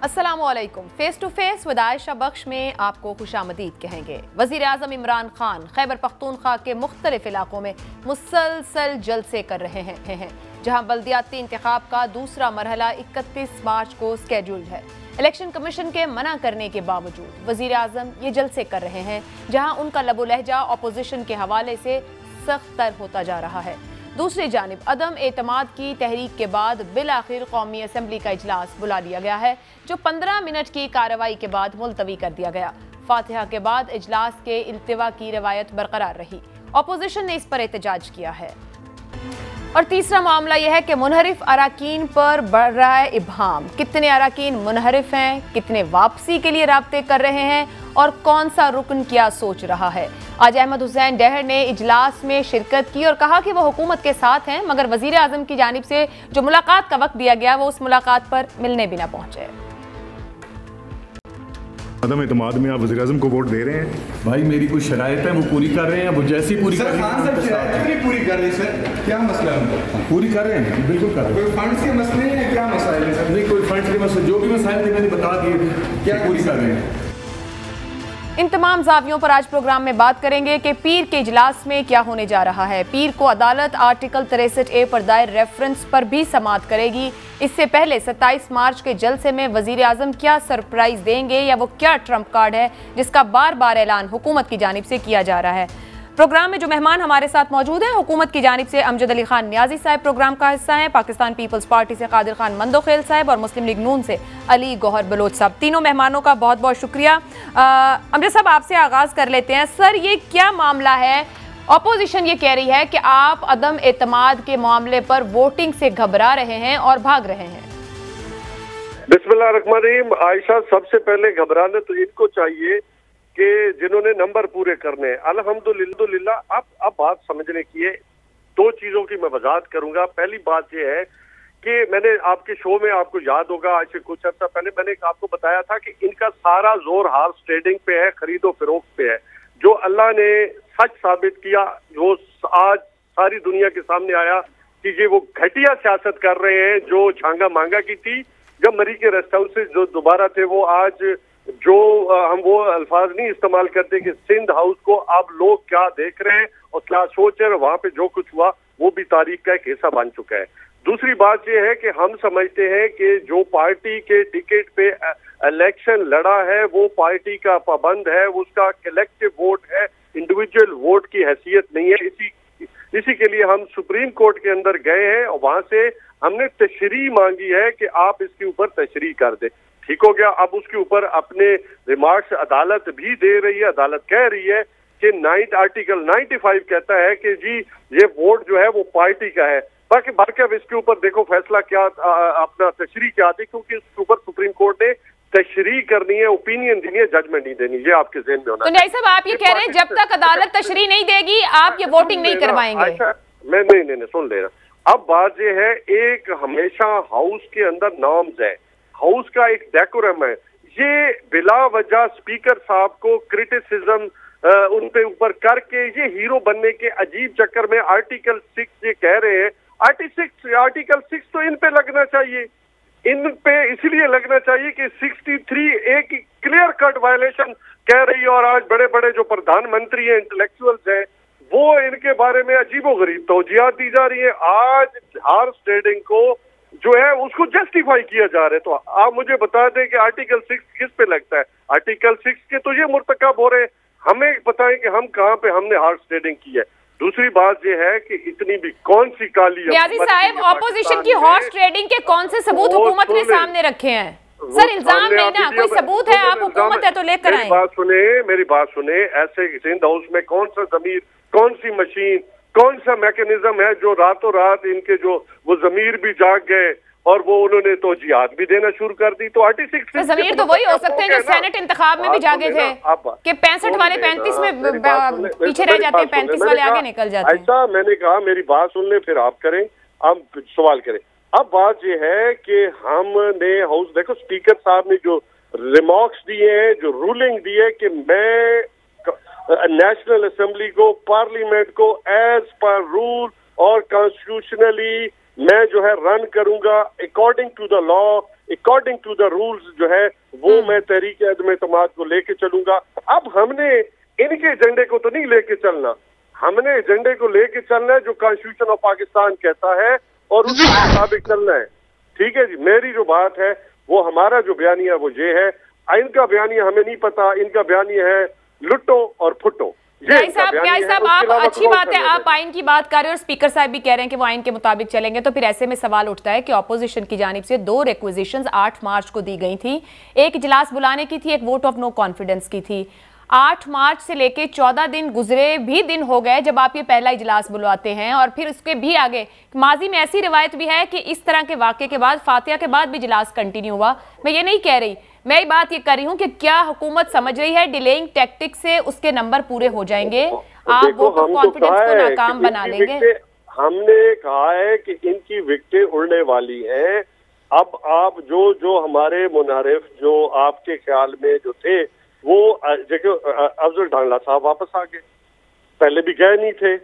अस्सलामुअलैकुम। Face to face with Ayesha Bakhsh में आपको खुशामदीद कहेंगे। वज़ीर आज़म इमरान खान खैबर पख्तूनख्वा के मुख्तलिफ इलाकों में मुसलसल जलसे कर रहे हैं, जहां बल्दियाती इंतखाब का दूसरा मरहला 31 मार्च को स्केड्यूल्ड है। इलेक्शन कमीशन के मना करने के बावजूद वज़ीर आज़म ये जलसे कर रहे हैं, जहां उनका लबो लहजा अपोजिशन के हवाले से सख्त तर होता जा रहा है। दूसरी जानिब अदम एतमाद की तहरीक के बाद बिल आखिर कौमी असम्बली का इजलास बुला लिया गया है, जो 15 मिनट की कार्रवाई के बाद मुलतवी कर दिया गया। फातिहा के बाद इजलास के इल्तिवा की रवायत बरकरार रही। अपोजिशन ने इस पर एहतजाज किया है। और तीसरा मामला यह है कि मुनहरिफ अराकीन पर बढ़ रहा है इब्हाम। कितने अराकीन मुनहरिफ हैं, कितने वापसी के लिए राब्ते कर रहे हैं और कौन सा रुकन क्या सोच रहा है। आज अहमद हुसैन डहर ने इजलास में शिरकत की और कहा कि वो हुकूमत के साथ हैं, मगर वजीर आजम की जानिब से जो मुलाकात का वक्त दिया गया वो उस मुलाकात पर मिलने भी ना पहुंचे। अदम एतमाद में आप वज़ीर आज़म को वोट दे रहे हैं? भाई मेरी कुछ शराइत है, वो पूरी कर रहे हैं। वो जैसी पूरी कर रहे हैं पूरी कर रहे हैं सर, क्या मसला है? पूरी कर रहे हैं, बिल्कुल कर रहे हैं। कोई फंड्स के मसले हैं, क्या मसाइल है सर? नहीं, कोई फंड्स के मसले, जो भी मसाइल थे मैंने बता दिए, क्या पूरी कर रहे हैं। इन तमाम जावियों पर आज प्रोग्राम में बात करेंगे कि पीर के इजलास में क्या होने जा रहा है। पीर को अदालत आर्टिकल 63A पर दायर रेफरेंस पर भी समाअत करेगी। इससे पहले 27 मार्च के जलसे में वजीर आजम क्या सरप्राइज देंगे, या वो क्या ट्रम्प कार्ड है जिसका बार बार ऐलान हुकूमत की जानिब से किया जा रहा है। प्रोग्राम में जो मेहमान हमारे साथ मौजूद हैं, हुकूमत की जानिब से अमजद अली खान नियाजी साहब प्रोग्राम का हिस्सा हैं, पाकिस्तान पीपल्स पार्टी से कादिर खान मंदोखेल साहब और मुस्लिम लीग नून से अली गौहर बलोच साहब। तीनों मेहमानों का बहुत बहुत शुक्रिया। अमजद साहब, आपसे आगाज कर लेते हैं। सर, ये क्या मामला है? अपोजिशन ये कह रही है कि आप अदम एतमाद के मामले पर वोटिंग से घबरा रहे हैं और भाग रहे हैं। बिस्मिल्लाह रहमान रहीम। आयशा, सबसे पहले घबराने तो इनको चाहिए कि जिन्होंने नंबर पूरे करने हैं। अल्हम्दुलिल्लाह। अब बात समझने की है। दो चीजों की मैं वजाहत करूंगा। पहली बात यह है कि मैंने आपके शो में, आपको याद होगा, आज से कुछ अर्सा पहले मैंने आपको बताया था कि इनका सारा जोर हार्स ट्रेडिंग पे है, खरीदो फरोख्त पे है। जो अल्लाह ने सच साबित किया, वो आज सारी दुनिया के सामने आया कि ये वो घटिया सियासत कर रहे हैं जो झांगा मांगा की थी। जब मरी के रेस्ट हाउस से जो दोबारा थे, वो आज जो हम वो अल्फाज नहीं इस्तेमाल करते कि सिंध हाउस को अब लोग क्या देख रहे हैं और क्या सोच रहे हैं, वहां पे जो कुछ हुआ वो भी तारीख का एक हिस्सा बन चुका है। दूसरी बात यह है कि हम समझते हैं कि जो पार्टी के टिकट पे इलेक्शन लड़ा है वो पार्टी का पाबंद है, उसका कलेक्टिव वोट है, इंडिविजुअल वोट की हैसियत नहीं है। इसी के लिए हम सुप्रीम कोर्ट के अंदर गए हैं और वहां से हमने तशरीह मांगी है कि आप इसके ऊपर तशरीह कर दें। ठीक हो गया। अब उसके ऊपर अपने रिमार्क्स अदालत भी दे रही है। अदालत कह रही है कि आर्टिकल 95 कहता है कि जी ये वोट जो है वो पार्टी का है। बाकी अब इसके ऊपर देखो फैसला क्या अपना तशरीह क्या आती, क्योंकि इसके ऊपर सुप्रीम कोर्ट ने तशरीह करनी है, ओपिनियन देनी है, जजमेंट नहीं देनी। ये आपके ज़हन में होना। तो न्याय साहब, आप ये कह रहे हैं जब तक अदालत तशरीह नहीं देगी आप ये वोटिंग नहीं करवाएंगे? मैं नहीं सुन ले रहा। अब बात ये है, एक हमेशा हाउस के अंदर नॉर्म्स है, हाउस का एक डेकोरम है। ये बिला वजह स्पीकर साहब को क्रिटिसिज्म उन पे ऊपर करके ये हीरो बनने के अजीब चक्कर में आर्टिकल 6 ये कह रहे हैं। आर्टिकल 6 तो इन पे लगना चाहिए, इन पे इसलिए लगना चाहिए कि 63A की क्लियर कट वायलेशन कह रही है। और आज बड़े बड़े जो प्रधानमंत्री हैं, इंटेलेक्चुअल्स हैं, वो इनके बारे में अजीबोगरीब तौजियात दी जा रही है। आज हार्स ट्रेडिंग को जो है उसको जस्टिफाई किया जा रहा है। तो आप मुझे बता दें कि आर्टिकल 6 किस पे लगता है? आर्टिकल 6 के तो ये मुर्तकब हो रहे हैं। हमें बताएं कि हम कहाँ पे हमने हार्स ट्रेडिंग की है। दूसरी बात ये है कि इतनी भी कौन सी काली नियाजी साहब, ऑपोजिशन की हॉर्स ट्रेडिंग के कौन से सबूत हुकूमत ने सामने रखे हैं? सर, इल्जाम नहीं ना, कोई सबूत है? आप हुकूमत है तो लेकर आए। मेरी बात सुने। ऐसे सिंध हाउस में कौन सा जमीर, कौन सी मशीन, कौन सा मैकेनिज्म है जो रातों रात इनके जो वो जमीर भी जाग गए और वो उन्होंने तो जिहाद भी देना शुरू कर दी? तो आर्टिकल 6 जमीर तो वही हो सकते हैं जो सेनेट इंतखाब में भी जागे थे कि 65 वाले 35 में पीछे रह जाते हैं, 35 वाले आगे निकल जाते हैं। ऐसा मैंने कहा, मेरी बात सुन ले फिर आप करें, आप सवाल करें। अब बात ये है कि हमने हाउस, देखो स्पीकर साहब ने जो रिमार्क्स दिए हैं, जो रूलिंग दी है कि मैं नेशनल असेंबली को, पार्लियामेंट को एज पर रूल और कॉन्स्टिट्यूशनली मैं जो है रन करूंगा according to the law. According to the rules जो है वो मैं तहरीक अदम एतमाद को लेके चलूंगा। अब हमने इनके एजेंडे को तो नहीं लेके चलना, हमने एजेंडे को लेके चलना है जो कॉन्स्टिट्यूशन ऑफ पाकिस्तान कहता है और उसके मुताबिक चलना है। ठीक है जी, मेरी जो बात है वो हमारा जो बयानिया वो ये है, इनका बयानिया हमें नहीं पता, इनका बयानिया है लुटो और फुटो। न्याय साहब आप अच्छी बात है, आप आइन की बात कर रहे हैं और स्पीकर साहब भी कह रहे हैं कि वो आइन के मुताबिक चलेंगे, तो फिर ऐसे में सवाल उठता है कि ऑपोजिशन की जानिब से 2 रिक्वेजिशंस 8 मार्च को दी गई थी, एक इजलास बुलाने की थी, एक वोट ऑफ नो कॉन्फिडेंस की थी। 8 मार्च से लेके 14 दिन गुजरे भी दिन हो गए जब आप ये पहला इजलास बुलवाते हैं, और फिर उसके भी आगे माजी में ऐसी रिवायत भी है कि इस तरह के वाक़े के बाद फातिहा के बाद भी इजलास कंटिन्यू हुआ। मैं ये नहीं कह रही, मैं बात ये कर रही हूँ कि क्या हुकूमत समझ रही है डिलेइंग टैक्टिक से उसके नंबर पूरे हो जाएंगे, आप वोट ऑफ कॉन्फिडेंस को नाकाम बना लेंगे। हमने कहा है कि इनकी विकटें उड़ने वाली हैं। अब आप जो हमारे मुनारिफ जो आपके ख्याल में जो थे वो देखो अफजल ढांगला साहब वापस आ गए, पहले भी गए नहीं थे,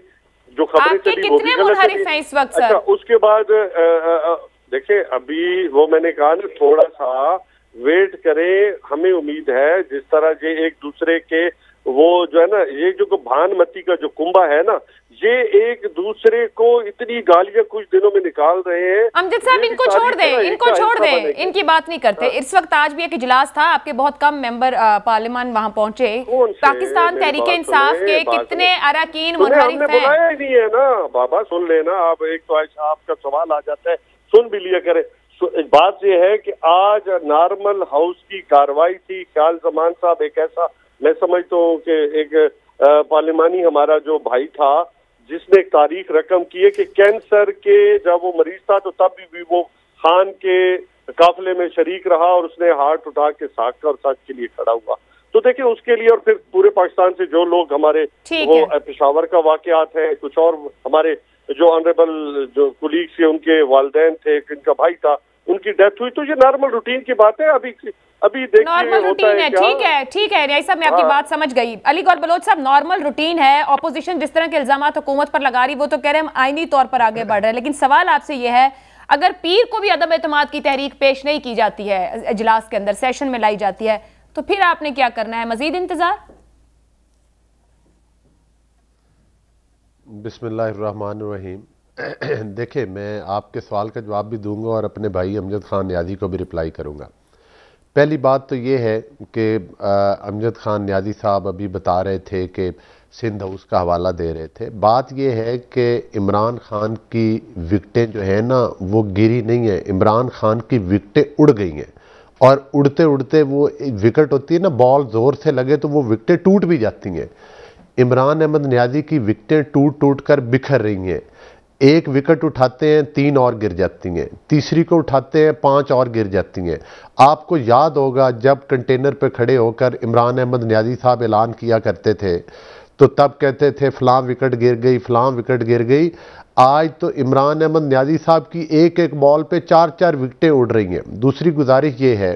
जो खबरें चली वो भी गलत थी। इस वक्त अच्छा, उसके बाद देखिए अभी वो मैंने कहा ना थोड़ा सा वेट करें, हमें उम्मीद है जिस तरह ये एक दूसरे के वो जो है ना, ये जो भानमती का जो कुंभा है ना, ये एक दूसरे को इतनी गालियां कुछ दिनों में निकाल रहे हैं। अमजद साहब इनको छोड़ दें, इनको छोड़ दें, इनकी बात नहीं करते। इस वक्त आज भी एक इजलास था, आपके बहुत कम मेंबर पार्लियामेंट वहां पहुंचे। पाकिस्तान तहरीक इंसाफ के कितने अरकान मुनहरिफ हैं? बुलाया ही नहीं है ना बाबा, सुन लेना आप, एक तो आपका सवाल आ जाता है, सुन भी लिया करें। बात यह है कि आज नॉर्मल हाउस की कार्रवाई थी। ख्याल जमान साहब एक ऐसा, मैं समझता हूँ कि एक पार्लिमानी हमारा जो भाई था जिसने एक तारीख रकम की है कि कैंसर के जब वो मरीज था तो तब भी वो खान के काफिले में शरीक रहा और उसने हाथ उठा के साख और सच के लिए खड़ा हुआ। तो देखिए उसके लिए, और फिर पूरे पाकिस्तान से जो लोग हमारे वो पेशावर का वाकयात है, कुछ और हमारे जो ऑनरेबल जो कुलीग्स थे उनके वालिदैन थे, इनका भाई था, उनकी डेथ हुई। तो ये नॉर्मल रूटीन की बात है। अभी देखिए नॉर्मल रूटीन है, ठीक है न्याय साहब, मैं आपकी बात समझ गई। अली गौर बलोच साहब, नॉर्मल रूटीन है, ऑपोजिशन जिस तरह के इल्जामात हुकूमत पर लगा रही वो तो कह रहे हैं हम आईनी तौर पर आगे बढ़ रहे हैं, लेकिन सवाल आपसे ये है अगर पीर को भी अदम एतमाद की तहरीक पेश नहीं की जाती है, इजलास के अंदर सेशन में लाई जाती है, तो फिर आपने क्या करना है? मजीद इंतजार? बिस्मिल्लाहिर्रहमानिर्रहीम। देखिए, मैं आपके सवाल का जवाब भी दूंगा और अपने भाई अमजद खान न्याजी को भी रिप्लाई करूंगा। पहली बात तो ये है कि अमजद खान न्याजी साहब अभी बता रहे थे कि सिंध हाउस का हवाला दे रहे थे। बात ये है कि इमरान खान की विकटें जो है ना वो गिरी नहीं है, इमरान खान की विकटें उड़ गई हैं, और उड़ते उड़ते वो विकेट होती है ना, बॉल जोर से लगे तो वो विकटें टूट भी जाती हैं। इमरान अहमद न्याजी की विकटें टूट टूट कर बिखर रही हैं। एक विकेट उठाते हैं 3 और गिर जाती हैं, तीसरी को उठाते हैं 5 और गिर जाती हैं। आपको याद होगा जब कंटेनर पे खड़े होकर इमरान अहमद न्याजी साहब ऐलान किया करते थे तो तब कहते थे फलां विकेट गिर गई, फलां विकेट गिर गई। आज तो इमरान अहमद न्याजी साहब की एक एक बॉल पे 4-4 विकेटें उड़ रही हैं। दूसरी गुजारिश ये है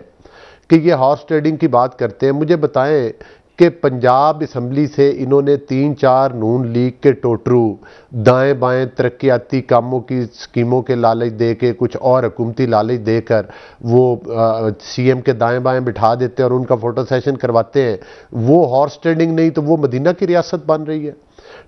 कि ये हॉर्स ट्रेडिंग की बात करते हैं, मुझे बताएं कि पंजाब असम्बली से इन्होंने 3-4 नून लीग के टोटरू दाएं बाएं तरक्याती कामों की स्कीमों के लालच दे के, कुछ और हुकूमती लालच देकर वो सीएम के दाएं बाएं बिठा देते हैं और उनका फोटो सेशन करवाते हैं। वो हॉर्स ट्रेडिंग नहीं तो वो मदीना की रियासत बन रही है।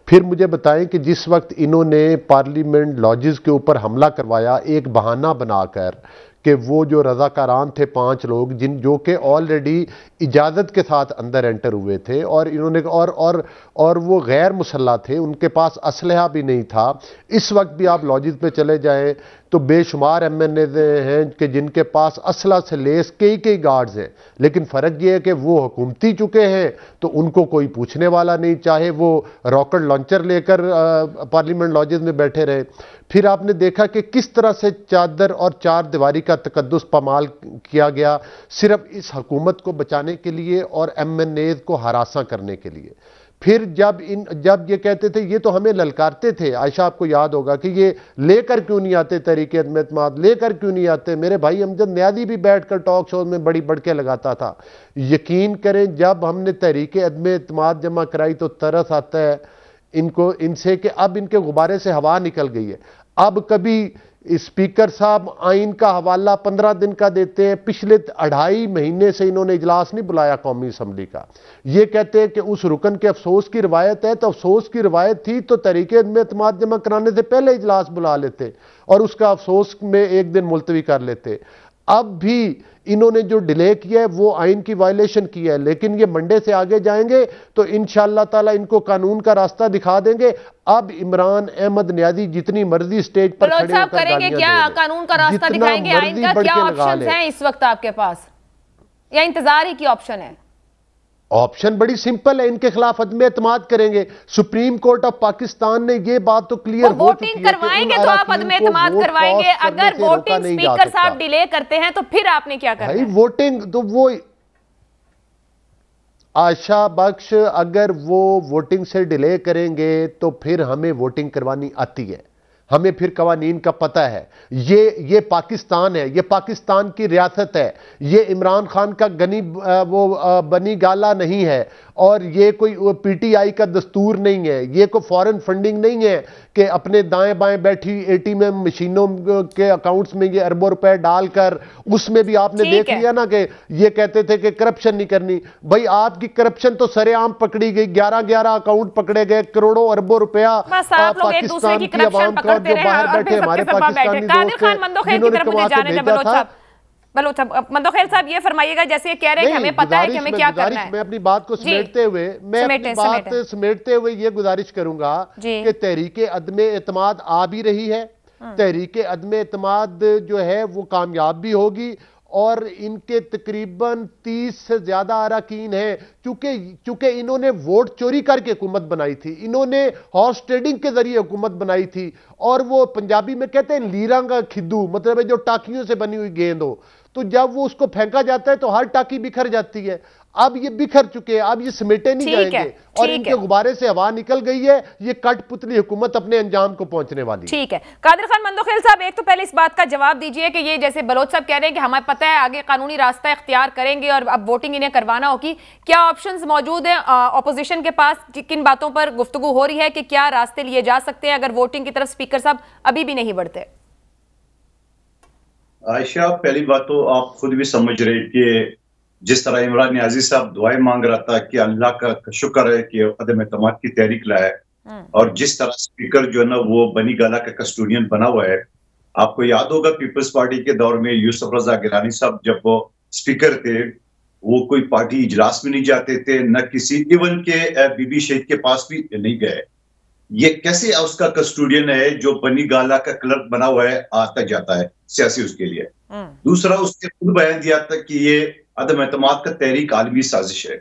फिर मुझे बताएं कि जिस वक्त इन्होंने पार्लियामेंट लॉजेस के ऊपर हमला करवाया एक बहाना बनाकर कि वो जो रज़ाकारान थे 5 लोग जो कि ऑलरेडी इजाज़त के साथ अंदर एंटर हुए थे और इन्होंने और वो गैर मुसल्ला थे, उनके पास असलहा भी नहीं था। इस वक्त भी आप लॉजिस पे चले जाएं तो बेशुमार एमएनए हैं कि जिनके पास असला से लेस कई गार्ड्स हैं, लेकिन फ़र्क ये है कि वो हुकूमती चुके हैं तो उनको कोई पूछने वाला नहीं, चाहे वो रॉकेट लॉन्चर लेकर पार्लियामेंट लॉजेस में बैठे रहे। फिर आपने देखा कि किस तरह से चादर और 4 दीवारी का तकद्दुस पमाल किया गया सिर्फ इस हुकूमत को बचाने के लिए और एमएनए को हरासा करने के लिए। फिर जब ये कहते थे, ये तो हमें ललकारते थे, आयशा आपको याद होगा कि ये लेकर क्यों नहीं आते तहरीक अदम एतमाद, लेकर क्यों नहीं आते। मेरे भाई अमजद न्याजी भी बैठकर टॉक शो में बड़ी बढ़के लगाता था। यकीन करें जब हमने तहरीक अदम एतमाद जमा कराई तो तरस आता है इनसे कि अब इनके गुब्बारे से हवा निकल गई है। अब कभी स्पीकर साहब आइन का हवाला 15 दिन का देते हैं। पिछले 2.5 महीने से इन्होंने इजलास नहीं बुलाया कौमी असम्बली का। ये कहते हैं कि उस रुकन के अफसोस की रिवायत है, तो अफसोस की रिवायत थी तो तहरीके में एतमाद जमा कराने से पहले इजलास बुला लेते और उसका अफसोस में एक दिन मुलतवी कर लेते। अब भी इन्होंने जो डिले किया है वो आइन की वायलेशन किया है, लेकिन ये मंडे से आगे जाएंगे तो इंशाअल्लाह ताला इनको कानून का रास्ता दिखा देंगे। अब इमरान अहमद नियाज़ी जितनी मर्जी स्टेज पर खड़े होकर करेंगे, क्या कानून का रास्ता दिखाएंगे? आइन का क्या ऑप्शंस हैं इस वक्त आपके पास, या इंतजार ही की ऑप्शन है? ऑप्शन बड़ी सिंपल है, इनके खिलाफ अदम एतमाद करेंगे। सुप्रीम कोर्ट ऑफ पाकिस्तान ने ये बात तो क्लियर हो चुकी है कि करवाएंगे तो आप अदम एतमाद करवाएंगे। अगर वोटिंग स्पीकर साहब डिले करते हैं तो फिर आपने क्या करना है? वोटिंग तो वो आयशा बख्श, अगर वो वोटिंग से डिले करेंगे तो फिर हमें वोटिंग करवानी आती है, हमें फिर कवानीन का पता है। ये पाकिस्तान है, ये पाकिस्तान की रियासत है, ये इमरान खान का बनी गाला नहीं है और ये कोई पीटीआई का दस्तूर नहीं है, ये कोई फॉरेन फंडिंग नहीं है कि अपने दाएं बाएं बैठी एटीएम मशीनों के अकाउंट्स में ये अरबों रुपए डालकर, उसमें भी आपने देख लिया ना कि ये कहते थे कि करप्शन नहीं करनी। भाई आपकी करप्शन तो सरेआम पकड़ी गई, 11 अकाउंट पकड़े गए, करोड़ों अरबों रुपया पाकिस्तान की आवाम का जो बाहर बैठे हमारे पाकिस्तानी दोस्त मंदोखेल साहब ये फरमाइएगा, जैसे ये कह रहे हैं कि हमें पता है कि हमें क्या करना है। मैं अपनी बात को समेटते हुए ये गुजारिश करूंगा कि तहरीके अदम एतमाद आ भी रही है, तहरीके अदम एतमाद जो है वो कामयाब भी होगी और इनके तकरीबन 30 से ज्यादा अरकान हैं। चूंकि इन्होंने वोट चोरी करके हुकूमत बनाई थी, इन्होंने हॉर्स ट्रेडिंग के जरिए हुकूमत बनाई थी, और वो पंजाबी में कहते हैं लीरा का खिद्दू, मतलब है जो टाकियों से बनी हुई गेंद हो, तो जब वो उसको फेंका जाता है तो हर टाकी बिखर जाती है। अब ये बिखर चुके हैं, अब ये समेटे नहीं जाएंगे और इनके गुब्बारे से हवा निकल गई है। ये कठपुतली हुकूमत अपने अंजाम को पहुंचने वाली। ठीक है कादिर खान मंदोखेल साहब, एक तो पहले इस बात का जवाब दीजिए कि ये जैसे बलोच साहब कह रहे हैं कि हमें पता है आगे कानूनी रास्ता इख्तियार करेंगे और अब वोटिंग इन्हें करवाना होगी, क्या ऑप्शंस मौजूद हैं ऑपोजिशन के पास? किन बातों पर गुफ्तगू हो रही है कि क्या रास्ते लिए जा सकते हैं अगर वोटिंग की तरफ स्पीकर साहब अभी भी नहीं बढ़ते? आयशा, पहली बात तो आप खुद भी समझ रहे कि जिस तरह इमरान नियाज़ी साहब दुआएं मांग रहा था कि अल्लाह का शुक्र है कि अदम एतमाद की तहरीक लाया है, और जिस तरह स्पीकर जो है ना वो बनी गाला का कस्टोडियन बना हुआ है। आपको याद होगा पीपल्स पार्टी के दौर में यूसुफ रजा गिलानी साहब जब वो स्पीकर थे, वो कोई पार्टी इजलास में नहीं जाते थे, न किसी इवन के बीबी शेख के पास भी नहीं गए। ये कैसे उसका कस्टोडियन है जो बनी गाला का क्लर्क बना हुआ है, आता जाता है सियासी उसके लिए। दूसरा, उसने खुद बयान दिया था कि ये अदम एतमाद का तहरीक आलमी साजिश है।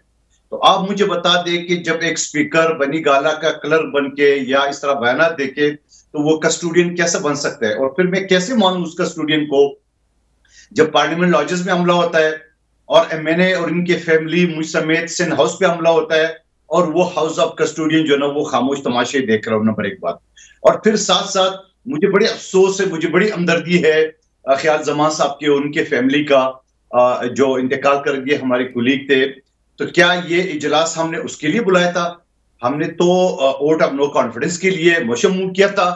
तो आप मुझे बता दें कि जब एक स्पीकर बनी गाला का क्लर्क बन के या इस तरह बयान दे के, तो वो कस्टोडियन कैसे बन सकता है? और फिर मैं कैसे मानूं उस कस्टोडियन को जब पार्लियामेंट लॉजेस में हमला होता है और एमएनए और इनके फैमिली मुझ समेत सिंध हाउस पे हमला होता है और वो हाउस ऑफ कस्टोडियन जो ना वो खामोश तमाशे देख रहा हूं, नंबर एक बात। और फिर साथ साथ मुझे बड़ी अफसोस है, मुझे बड़ी हमदर्दी है ख्याल जमान साहब के, उनके फैमिली का जो इंतकाल कर गए हमारे कुलीग थे। तो क्या ये इजलास हमने उसके लिए बुलाया था? हमने तो वोट ऑफ नो कॉन्फिडेंस के लिए मोशन मूव किया था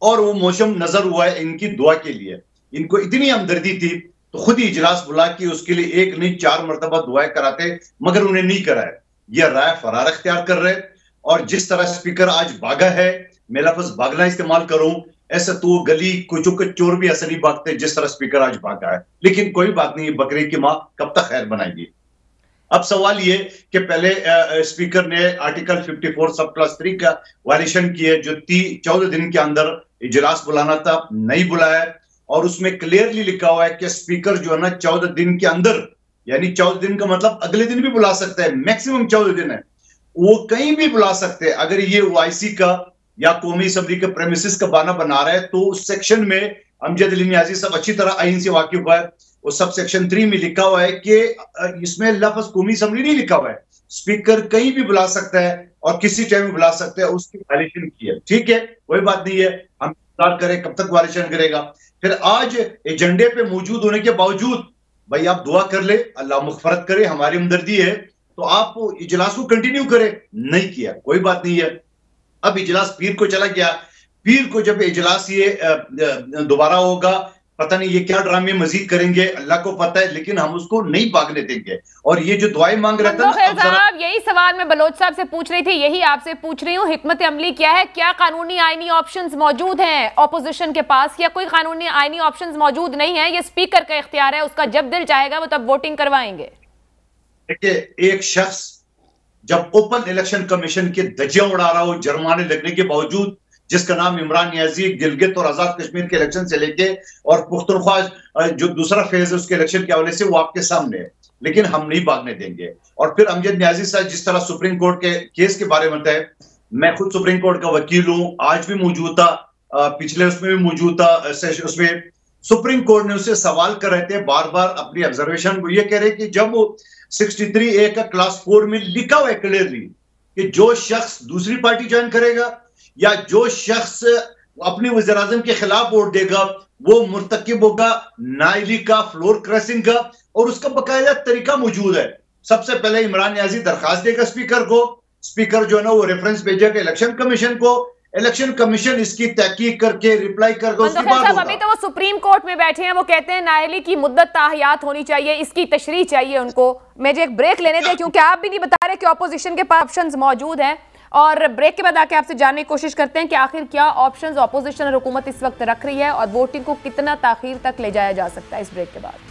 और वो मोशन नजर हुआ है इनकी दुआ के लिए। इनको इतनी हमदर्दी थी तो खुद ही इजलास बुला के उसके लिए एक नहीं 4 मरतबा दुआएं कराते, मगर उन्हें नहीं कराया। यह राय फरार अख्तियार कर रहे। और जिस तरह स्पीकर आज भागा है, मैं लफ्ज भागना इस्तेमाल करूं, ऐसा तो गली कुचों के चोर भी ऐसा नहीं भागते जिस तरह स्पीकर आज भागा है। लेकिन कोई बात नहीं, बकरी की मां कब तक खैर बनाएगी। अब सवाल ये कि पहले स्पीकर ने आर्टिकल 54 सब क्लास 3 का वायलेशन किया, जो 14 दिन के अंदर इजलास बुलाना था, नहीं बुलाया। और उसमें क्लियरली लिखा हुआ है कि स्पीकर जो है ना 14 दिन के अंदर, यानी 14 दिन का मतलब अगले दिन भी बुला सकता है, मैक्सिमम 14 दिन है, वो कहीं भी बुला सकते हैं। अगर ये ओआईसी का या कौमी असम्बली के प्रेमिसेस का बहाना बना रहा है तो उस सेक्शन में अमजद अली नियाज़ी साहब अच्छी तरह आइन से वाकिफ है, उस सब सेक्शन 3 में लिखा हुआ है कि इसमें लफ्ज कौमी असम्बली नहीं लिखा हुआ है, स्पीकर कहीं भी बुला सकता है और किसी टाइम भी बुला सकता है। उसकी वायलेशन की है, ठीक है, कोई बात नहीं है, हम इंतजार करें कब तक वायलेशन करेगा। फिर आज एजेंडे पे मौजूद होने के बावजूद भाई आप दुआ कर ले, अल्लाह मगफरत करे, हमारी हमदर्दी है, तो आप इजलास को कंटिन्यू करें, नहीं किया, कोई बात नहीं है। अब इजलास पीर को चला गया, पीर को जब इजलास ये दोबारा होगा, पता नहीं ये क्या ड्रामे मजीद करेंगे, अल्लाह को पता है, लेकिन हम उसको नहीं भागने देंगे। और ये जो दुआएं मांग रहे थे साहब, यही सवाल मैं बलोच साहब से पूछ रही थी, यही आपसे पूछ रही हूँ, हिकमत अमली क्या है? क्या कानूनी आईनी ऑप्शंस मौजूद हैं ऑपोजिशन के पास, या कोई कानूनी आईनी ऑप्शंस मौजूद नहीं है? ये स्पीकर का इख्तियार है, उसका जब दिल चाहेगा वो तब वोटिंग करवाएंगे। देखिए, एक शख्स जब ओपन इलेक्शन कमीशन के धज्जियां उड़ा रहा हो जुर्माने लगने के बावजूद, जिसका नाम इमरान नियाजी, गिलगित और आजाद कश्मीर के इलेक्शन से लेके और पुख्तनख्वा जो दूसरा फेज है उसके इलेक्शन के हवाले से, वो आपके सामने है, लेकिन हम नहीं भागने देंगे। और फिर अमजद नियाजी साहब जिस तरह सुप्रीम कोर्ट के केस के बारे में बताए, मैं खुद सुप्रीम कोर्ट का वकील हूं, आज भी मौजूद था, पिछले उसमें भी मौजूद था, उसमें सुप्रीम कोर्ट ने उससे सवाल कर रहे थे बार बार अपनी ऑब्जर्वेशन, वो ये कह रहे कि जब वो 63A का क्लास 4 में लिखा हुआ है क्लियरली कि जो शख्स दूसरी पार्टी ज्वाइन करेगा या जो शख्स अपने वज़ीर आज़म के खिलाफ वोट देगा, वो मुर्तकिब होगा नाइली का, फ्लोर क्रॉसिंग का, और उसका बकायदा तरीका मौजूद है। सबसे पहले इमरान नियाजी दरखास्त देगा स्पीकर को, स्पीकर जो है ना वो रेफरेंस भेजेगा इलेक्शन कमीशन को, इलेक्शन कमीशन इसकी तहकीक करके रिप्लाई करके उसके बाद होगा। अभी तो वो सुप्रीम कोर्ट में बैठे हैं, वो कहते हैं नायली की मुद्दत ताहयात होनी चाहिए, इसकी तशरीह चाहिए उनको। मुझे एक ब्रेक लेने दें, क्योंकि आप भी नहीं बता रहे कि ऑपोजिशन के पास ऑप्शंस मौजूद हैं, और ब्रेक के बाद आके आपसे जानने की कोशिश करते हैं कि आखिर क्या ऑप्शंस ऑपोजिशन और हुकूमत इस वक्त रख रही है और वोटिंग को कितना ताखीर तक ले जाया जा सकता है इस ब्रेक के बाद।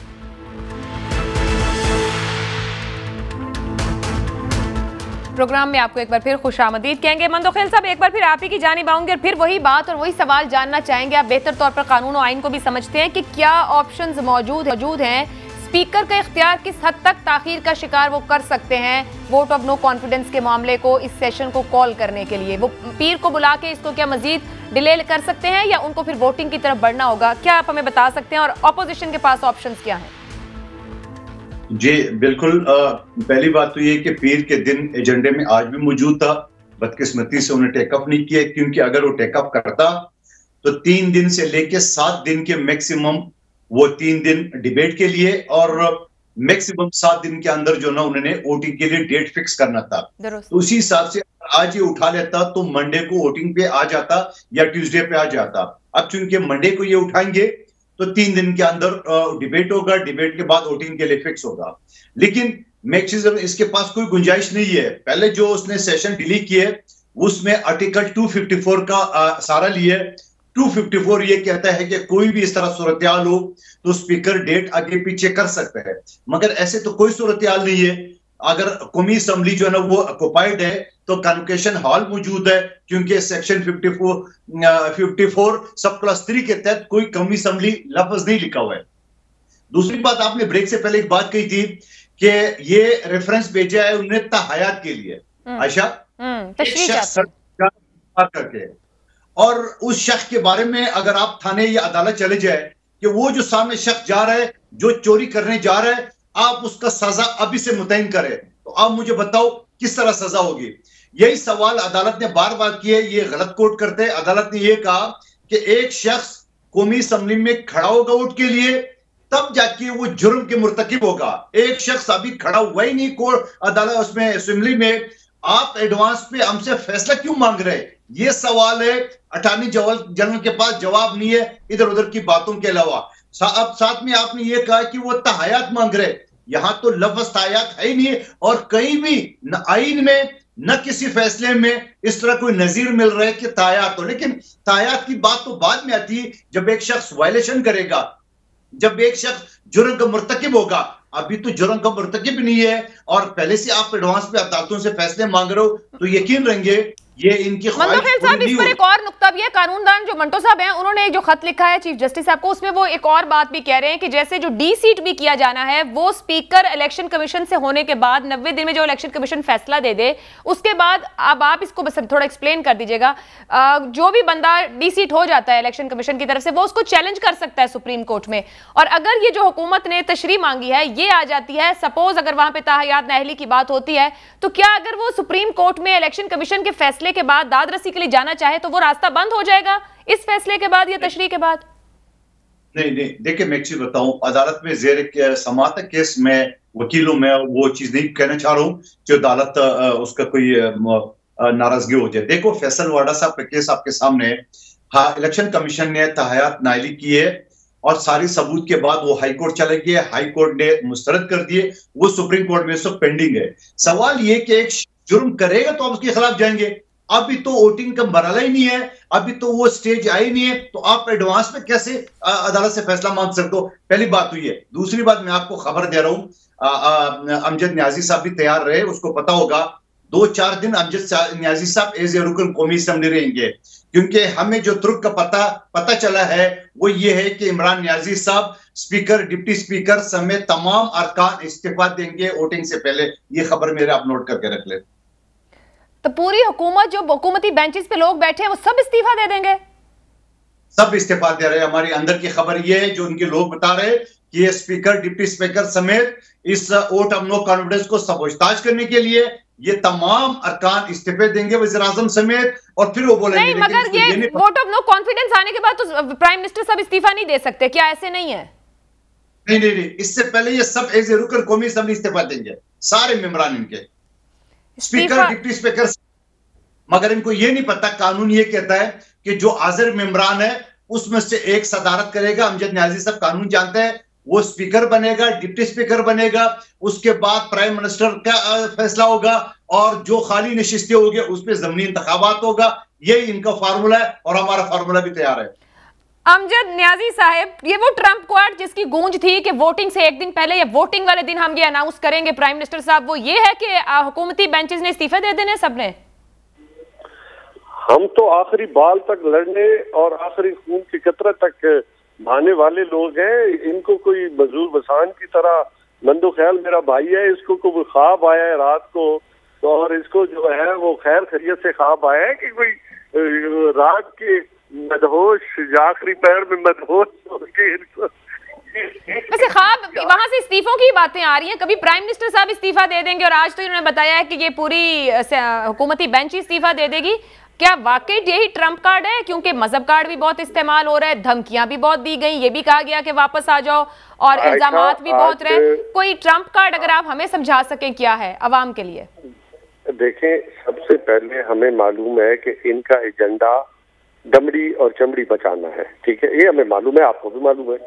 प्रोग्राम में आपको एक बार फिर खुशामदीद कहेंगे। मंदोखेल साहब, एक बार फिर आप ही की जानिब आऊंगे और फिर वही बात और वही सवाल जानना चाहेंगे। आप बेहतर तौर पर कानून और आइन को भी समझते हैं कि क्या ऑप्शंस मौजूद हैं, स्पीकर का इख्तियार किस हद तक ताखीर का शिकार वो कर सकते हैं वोट ऑफ नो कॉन्फिडेंस के मामले को, इस सेशन को कॉल करने के लिए। वो पीर को बुला के इसको क्या मजीद डिले कर सकते हैं या उनको फिर वोटिंग की तरफ बढ़ना होगा? क्या आप हमें बता सकते हैं, और ऑपोजिशन के पास ऑप्शंस क्या हैं? जी बिल्कुल, पहली बात तो ये कि पीर के दिन एजेंडे में आज भी मौजूद था, बदकिस्मती से उन्हें टेकअप नहीं किया, क्योंकि अगर वो टेकअप करता तो 3 दिन से लेके 7 दिन के मैक्सिमम, वो 3 दिन डिबेट के लिए और मैक्सिमम 7 दिन के अंदर जो ना उन्होंने वोटिंग के लिए डेट फिक्स करना था। तो उसी हिसाब से आज ये उठा लेता तो मंडे को वोटिंग पे आ जाता या ट्यूसडे पे आ जाता। अब चूंकि मंडे को ये उठाएंगे तो 3 दिन के अंदर डिबेट होगा, डिबेट के बाद वोटिंग के लिए फिक्स होगा। लेकिन मैक्सिमम इसके पास कोई गुंजाइश नहीं है। पहले जो उसने सेशन डिलीट किए उसमें आर्टिकल 254 का सहारा लिए। 254 ये कहता है कि कोई भी इस तरह सूरत-ए-हाल हो तो स्पीकर डेट आगे पीछे कर सकता है, मगर ऐसे तो कोई सूरत-ए-हाल नहीं है। अगर कौमी असेंबली जो है ना वो ऑक्युपाइड है तो कन्वोकेशन हॉल मौजूद है, क्योंकि सेक्शन 54 सब क्लास 3 के तहत कोई कौमी असेंबली लफ्ज नहीं लिखा हुआ है। दूसरी बात, आपने ब्रेक से पहले एक बात कही थी कि ये रेफरेंस भेजा है उन्हें तहयात के लिए, आयशा करके, और उस शख्स के बारे में अगर आप थाने या अदालत चले जाए कि वो जो सामने शख्स जा रहा है, जो चोरी करने जा रहा है, आप उसका सजा अभी से मुतयन करें, तो आप मुझे बताओ किस तरह सजा होगी। यही सवाल अदालत ने बार बार किए, ये गलत कोट करते हैं। अदालत ने यह कहा कि एक शख्स कौमी असेंबली में खड़ा होगा वोट के लिए तब जाके वो जुर्म के मुर्तकिब होगा। एक शख्स अभी खड़ा हुआ ही नहीं कोर्ट अदालत उसमें असेंबली में, आप एडवांस पे हमसे फैसला क्यों मांग रहे हैं? ये सवाल है, अटॉर्नी जनरल के पास जवाब नहीं है इधर उधर की बातों के अलावा। अब साथ में आपने ये कहा कि वो तहयात मांग रहे, यहां तो लफ्ज तहयात है ही नहीं, और कहीं भी न आइन में न किसी फैसले में इस तरह कोई नजीर मिल रहा है कि तहयात हो। लेकिन तहयात की बात तो बाद में आती है जब एक शख्स वायलेशन करेगा, जब एक शख्स जुर्म का मुर्तकिब होगा। अभी तो जुर्म का मुर्तकिब नहीं है और पहले से आप एडवांस पे अदालतों से फैसले मांग रहे हो, तो यकीन रहेंगे ये इनकी मंदोखेल साहब, इस पर एक और नुक्ता भी है। कानूनदान जो मंटो साहब हैं, उन्होंने जो खत लिखा है चीफ जस्टिस साहब को, उसमें वो एक और बात भी कह रहे हैं कि जैसे जो डी सीट भी किया जाना है वो स्पीकर इलेक्शन कमीशन से होने के बाद 90 दिन में जो इलेक्शन कमीशन फैसला दे दे उसके बाद, अब आप इसको बस थोड़ा एक्सप्लेन कर दीजिएगा, जो भी बंदा डी सीट हो जाता है इलेक्शन कमीशन की तरफ से वो उसको चैलेंज कर सकता है सुप्रीम कोर्ट में। और अगर ये जो हुकूमत ने तशरीह मांगी है ये आ जाती है, सपोज अगर वहां पे ताहयात नाअहली की बात होती है, तो क्या अगर वो सुप्रीम कोर्ट में इलेक्शन कमीशन के फैसले के बाद दाद रसी के लिए जाना चाहे तो वो रास्ता बंद हो जाएगा इस फैसले के बाद या तशरीह के बाद? नहीं, देखिए मैं एक चीज बताऊं, अदालत में जेर समाअत केस में वकीलों में वो चीज नहीं कहना चाह रहा हूं कि अदालत उसका कोई नाराजगी हो जाए। देखो फैसल वाडा साहब का केस आपके सामने है, हाँ, इलेक्शन कमीशन ने तहयात नाइली की है और सारी सबूत के बाद वो हाई कोर्ट चले गए, हाई कोर्ट ने मुस्तरद कर दिए, वो सुप्रीम कोर्ट में सब पेंडिंग है। सवाल ये कि एक जुर्म करेगा तो आप उसके खिलाफ जाएंगे, अभी तो वोटिंग का मरहला ही नहीं है, अभी तो वो स्टेज आई नहीं है, तो आप एडवांस में कैसे अदालत से फैसला मांग सकते हो? पहली बात हुई है। दूसरी बात, मैं आपको खबर दे रहा हूं, अमजद न्याजी साहब भी तैयार रहे, उसको पता होगा 2-4 दिन अमजद न्याजी साहब एज ए रुकन कौमी असेंबली रहेंगे, क्योंकि हमें जो तुर्क का पता चला है वो ये है कि इमरान न्याजी साहब स्पीकर, डिप्टी स्पीकर समेत तमाम अरकान इस्तीफा देंगे वोटिंग से पहले। ये खबर मेरे आप नोट करके रख ले। तो पूरी हुकूमत, जो हुकूमती बेंचेस पे लोग बैठे हैं, वो सब इस्तीफा दे देंगे? सब इस्तीफा दे रहे हैं। हमारी अंदर की खबर ये है, जो उनके लोग बता रहे कि ये स्पीकर, डिप्टी स्पीकर समेत इस वोट ऑफ नो कॉन्फिडेंस को सबोताज करने के लिए ये तमाम अरकान इस्तीफे देंगे, वज़ीर आज़म समेत, और फिर वो बोलेंगे। नहीं, मगर ये वोट ऑफ नो कॉन्फिडेंस आने के बाद तो प्राइम मिनिस्टर सब इस्तीफा नहीं दे सकते क्या? ऐसे नहीं है? नहीं, इससे पहले ये सब एज ए रुकन कौमी असेंबली इस्तीफा देंगे, सारे मेंबरान इनके, स्पीकर, डिप्टी स्पीकर। मगर इनको ये नहीं पता, कानून ये कहता है कि जो हाजिर मेंबरान है उसमें से एक सदारत करेगा। अमजद न्याजी साहब कानून जानते हैं, वो स्पीकर बनेगा, डिप्टी स्पीकर बनेगा, उसके बाद प्राइम मिनिस्टर का फैसला होगा, और जो खाली नशिस्तें होगी उस पर ज़मीनी इंतखाबात होगा। यही इनका फार्मूला है और हमारा फार्मूला भी तैयार है। अमजद न्याजी साहब, ये वो ट्रम्प कार्ड जिसकी गूंज थी कि वोटिंग से एक दिन पहले या वोटिंग वाले दिन हम ये अनाउंस करेंगे प्राइम मिनिस्टर साहब, वो ये है कि हुकूमती बेंचेस ने इस्तीफे दे देने सबने? हम तो आखिरी बाल तक लड़ने और आखिरी खून की कतरा तक भाने वाले लोग हैं। इनको कोई मजदूर बसान की तरह मंदो ख्याल मेरा भाई है, इसको कोई ख्वाब आया है रात को, और इसको जो है वो खैर खैरियत से ख्वाब आया है कि कोई रात के मदहोश या आखिरी पैर में मदहोश वैसे ख्वाब, वहां से इस्तीफों की बातें आ रही हैं, कभी प्राइम मिनिस्टर साहब इस्तीफा दे देंगे, और आज तो इन्होंने बताया है कि ये पूरी हुकूमती बेंच इस्तीफा दे देगी। क्या वाकई यही ट्रम्प कार्ड है? क्योंकि मजहब कार्ड भी बहुत इस्तेमाल हो रहा है, धमकियां भी बहुत दी गई, ये भी कहा गया कि वापस आ जाओ, और इल्जामात भी बहुत रहे। कोई ट्रम्प कार्ड अगर आप हमें समझा सकें क्या है अवाम के लिए? देखें, सबसे पहले हमें मालूम है कि इनका एजेंडा दमड़ी और चमड़ी बचाना है, ठीक है, ये हमें मालूम है, आपको भी मालूम है।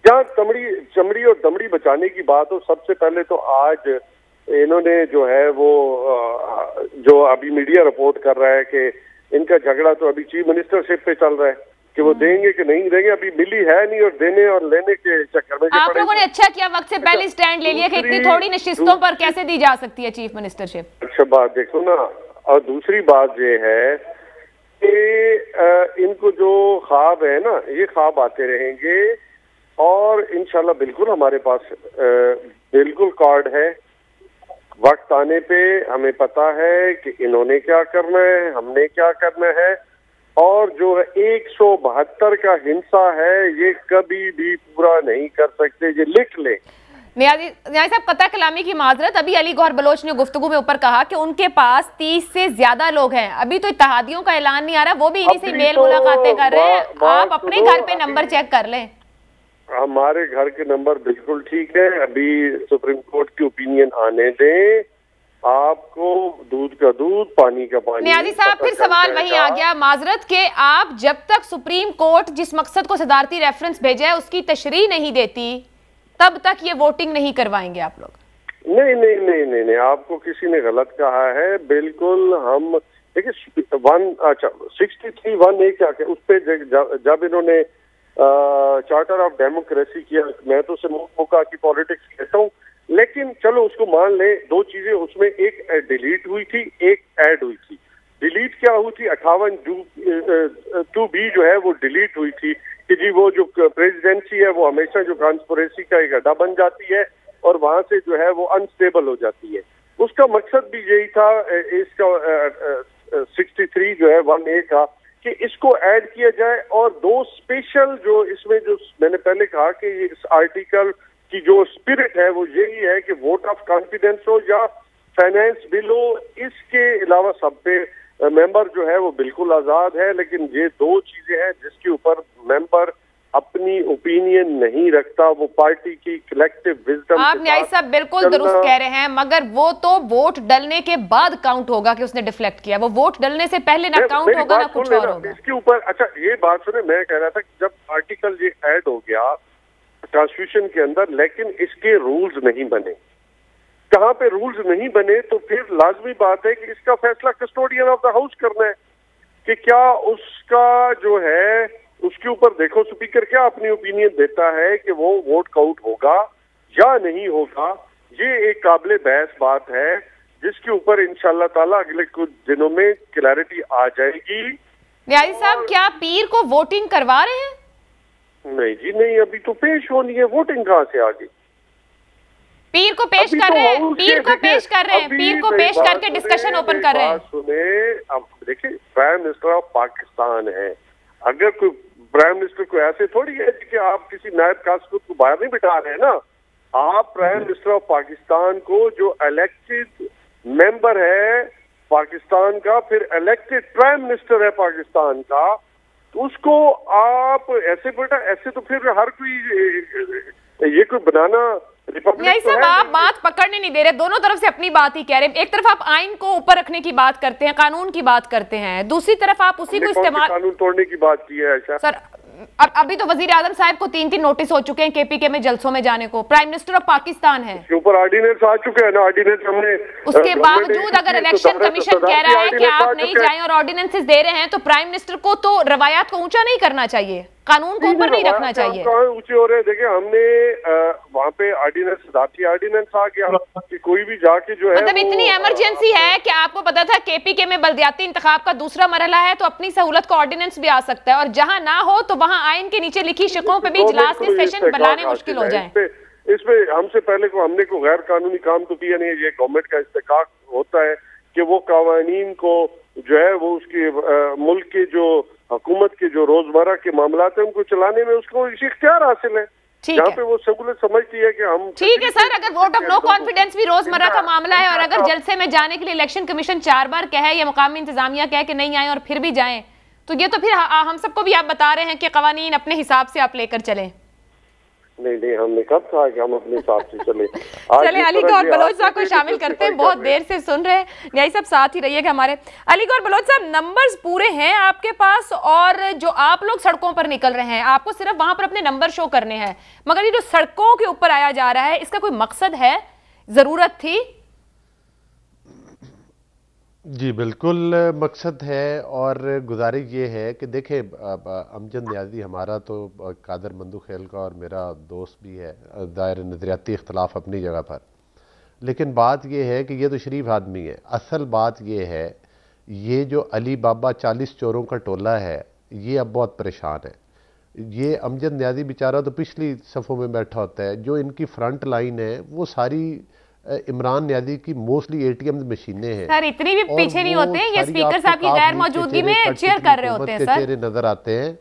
जहाँ चमड़ी और दमड़ी बचाने की बात हो, सबसे पहले तो आज इन्होंने जो है वो जो अभी मीडिया रिपोर्ट कर रहा है कि इनका झगड़ा तो अभी चीफ मिनिस्टरशिप पे चल रहा है कि वो देंगे कि नहीं देंगे, अभी मिली है नहीं, और देने और लेने के चक्कर में आप लोगों ने अच्छा किया वक्त से पहले स्टैंड ले लिया कि इतनी थोड़ी नशिस्तों पर कैसे दी जा सकती है चीफ मिनिस्टरशिप। अच्छा बात देखो ना, और दूसरी बात ये है कि इनको जो ख्वाब है ना, ये ख्वाब आते रहेंगे, और इंशाल्लाह बिल्कुल हमारे पास बिल्कुल कार्ड है। वक्त आने पे हमें पता है कि इन्होंने क्या करना है, हमने क्या करना है, और जो 172 का हिंसा है ये कभी भी पूरा नहीं कर सकते, ये लिख ले। न्याजी साहब, कतई कलामी की माजरत, अभी अली गौहर बलोच ने गुफ्तगू में ऊपर कहा कि उनके पास 30 से ज्यादा लोग हैं, अभी तो इत्तेहादियों का ऐलान नहीं आ रहा, वो भी इन्हीं से मेल मुलाकातें कर रहे हैं। आप अपने घर पे नंबर चेक कर लें। हमारे घर के नंबर बिल्कुल ठीक है, अभी सुप्रीम कोर्ट की ओपिनियन आने दें, आपको दूध का दूध, पानी का पानी। न्याजी साहब, फिर सवाल वही आ गया माजरत के, आप जब तक सुप्रीम कोर्ट जिस मकसद को सदारती रेफरेंस भेजा है उसकी तशरीह नहीं देती, तब तक ये वोटिंग नहीं करवाएंगे आप लोग? नहीं नहीं नहीं नहीं नहीं, आपको किसी ने गलत कहा है। बिल्कुल हम देखिए 63(1) क्या उस पर जब इन्होंने चार्टर ऑफ डेमोक्रेसी किया, मैं तो उसे मुक्का की पॉलिटिक्स कहता हूँ, लेकिन चलो उसको मान ले, दो चीजें उसमें, एक डिलीट हुई थी, एक ऐड हुई थी। डिलीट क्या हुई थी, 58(2)(b) जो है वो डिलीट हुई थी कि जी वो जो प्रेसिडेंसी है वो हमेशा जो कॉन्स्पिरेसी का एक अड्डा बन जाती है और वहां से जो है वो अनस्टेबल हो जाती है। उसका मकसद भी यही था, इसका 63 जो है 1A का, कि इसको ऐड किया जाए, और दो स्पेशल जो इसमें जो मैंने पहले कहा कि इस आर्टिकल की जो स्पिरिट है वो यही है कि वोट ऑफ कॉन्फिडेंस हो या फाइनेंस बिल हो, इसके अलावा सब पे मेंबर जो है वो बिल्कुल आजाद है। लेकिन ये दो चीजें हैं जिसके ऊपर मेंबर अपनी ओपिनियन नहीं रखता, वो पार्टी की कलेक्टिव विजडम। आप न्याय साहब बिल्कुल दुरुस्त कह रहे हैं, मगर वो तो वोट डलने के बाद काउंट होगा कि उसने डिफ्लेक्ट किया, वो वोट डलने से पहले ना काउंट होगा ना कुछ और होगा। इसके ऊपर अच्छा ये बात सुने, मैं कह रहा था कि जब आर्टिकल ये ऐड हो गया कॉन्स्टिट्यूशन के अंदर, लेकिन इसके रूल्स नहीं बने, कहाँ पे रूल्स नहीं बने, तो फिर लाजमी बात है कि इसका फैसला कस्टोडियन ऑफ द हाउस करना है कि क्या उसका जो है उसके ऊपर देखो स्पीकर क्या अपनी ओपिनियन देता है कि वो वोट काउंट होगा या नहीं होगा। ये एक काबिले बहस बात है जिसके ऊपर इंशाल्लाह ताला अगले कुछ दिनों में क्लैरिटी आ जाएगी। न्याजी साहब क्या पीर को वोटिंग करवा रहे हैं? नहीं जी नहीं, अभी तो पेश होनी है, वोटिंग कहाँ से आ गई? पीर को पेश कर रहे हैं, पीर को पेश कर रहे हैं, पीर को पेश करके डिस्कशन ओपन कर रहे हैं। सुने, अब देखिए प्राइम मिनिस्टर ऑफ पाकिस्तान है, अगर कोई प्राइम मिनिस्टर को ऐसे थोड़ी है कि आप किसी नायब कास्कुर को बाहर नहीं बिठा रहे हैं ना, आप प्राइम मिनिस्टर ऑफ पाकिस्तान को जो इलेक्टेड मेंबर है पाकिस्तान का, फिर इलेक्टेड प्राइम मिनिस्टर है पाकिस्तान का, तो उसको आप ऐसे बेटा ऐसे तो फिर हर कोई ये कोई बनाना नहीं साहब, आप बात पकड़ने नहीं दे रहे, दोनों तरफ से अपनी बात ही कह रहे हैं। एक तरफ आप आइन को ऊपर रखने की बात करते हैं, कानून की बात करते हैं, दूसरी तरफ आप उसी को इस्तेमाल कानून तोड़ने की बात की है। सर अभी तो वजीर आजम साहब को 3-3 नोटिस हो चुके हैं केपीके में जलसों में जाने को, प्राइम मिनिस्टर ऑफ पाकिस्तान है, उसके ऊपर ऑर्डिनेंस आ चुके हैं ना, ऑर्डिनेंस हमने, उसके बावजूद अगर इलेक्शन कमीशन कह रहा है कि आप नहीं जाएं और ऑर्डिनेंसेस दे रहे हैं, तो प्राइम मिनिस्टर को तो रवायात को ऊंचा नहीं करना चाहिए, कानून को ऊपर नहीं रखना चाहिए। ऊंचे हो रहे, देखिए हमने वहाँ पे ऑर्डिनेंस ऑर्डिनेंस आ गया कि कोई भी जाके जो है, मतलब इतनी इमरजेंसी है कि आपको पता था केपीके में बल्दियाती इंतखाब का दूसरा मरहला है, तो अपनी सहूलत को ऑर्डिनेंस भी आ सकता है, और जहां ना हो तो वहां आइन के नीचे लिखी शिकों पे भी इजलास के सेशन बनाने मुश्किल हो जाए। इसमें हमसे पहले को हमने को गैर कानूनी काम तो किया नहीं, ये गवर्नमेंट का इस्तेकाक होता है कि वो कवानीन को जो है वो उसके मुल्क के जो हुकूमत के जो रोजमर्रा के मामला है उनको चलाने में उसको इख्तियार हासिल है, जहाँ पे वो सहूलत समझती है कि हम। ठीक है सर, अगर वोट ऑफ नो कॉन्फिडेंस भी रोजमर्रा का मामला है और अगर जलसे में जाने के लिए इलेक्शन कमीशन 4 बार कहे या मुकामी इंतजामिया कहे कि नहीं आए और फिर भी जाएं, तो ये तो फिर हम सबको भी आप बता रहे हैं कि कवानीन अपने हिसाब से आप लेकर चलें। नहीं हमने कब कहा कि हम अपने हिसाब से चले। चले अली गौर बलोच साहब को शामिल करते हैं, बहुत देर से सुन रहे हैं, न्याय साहब साथ ही रहिएगा हमारे। अली गौर बलोच साहब, नंबर्स पूरे हैं आपके पास, और जो आप लोग सड़कों पर निकल रहे हैं आपको सिर्फ वहां पर अपने नंबर शो करने हैं, मगर ये जो सड़कों के ऊपर आया जा रहा है इसका कोई मकसद है, जरूरत थी? जी बिल्कुल मकसद है, और गुजारिश ये है कि देखें अमजद न्याजी हमारा तो कादर मंदू खेल का और मेरा दोस्त भी है, दायर नज़रियाती इख्तलाफ अपनी जगह पर, लेकिन बात ये है कि ये तो शरीफ आदमी है। असल बात ये है, ये जो अली बाबा 40 चोरों का टोला है ये अब बहुत परेशान है। ये अमजद न्याजी बेचारा तो पिछली सफ़ों में बैठा होता है, जो इनकी फ्रंट लाइन है वो सारी इमरान न्याजी की मोस्टली एटीएम मशीनें हैं। सर इतनी भी पीछे नहीं होते हैं, ये स्पीकर साहब की गैर मौजूदगी में चेयर कर रहे होते हैं सर। चेहरे नजर आते हैं।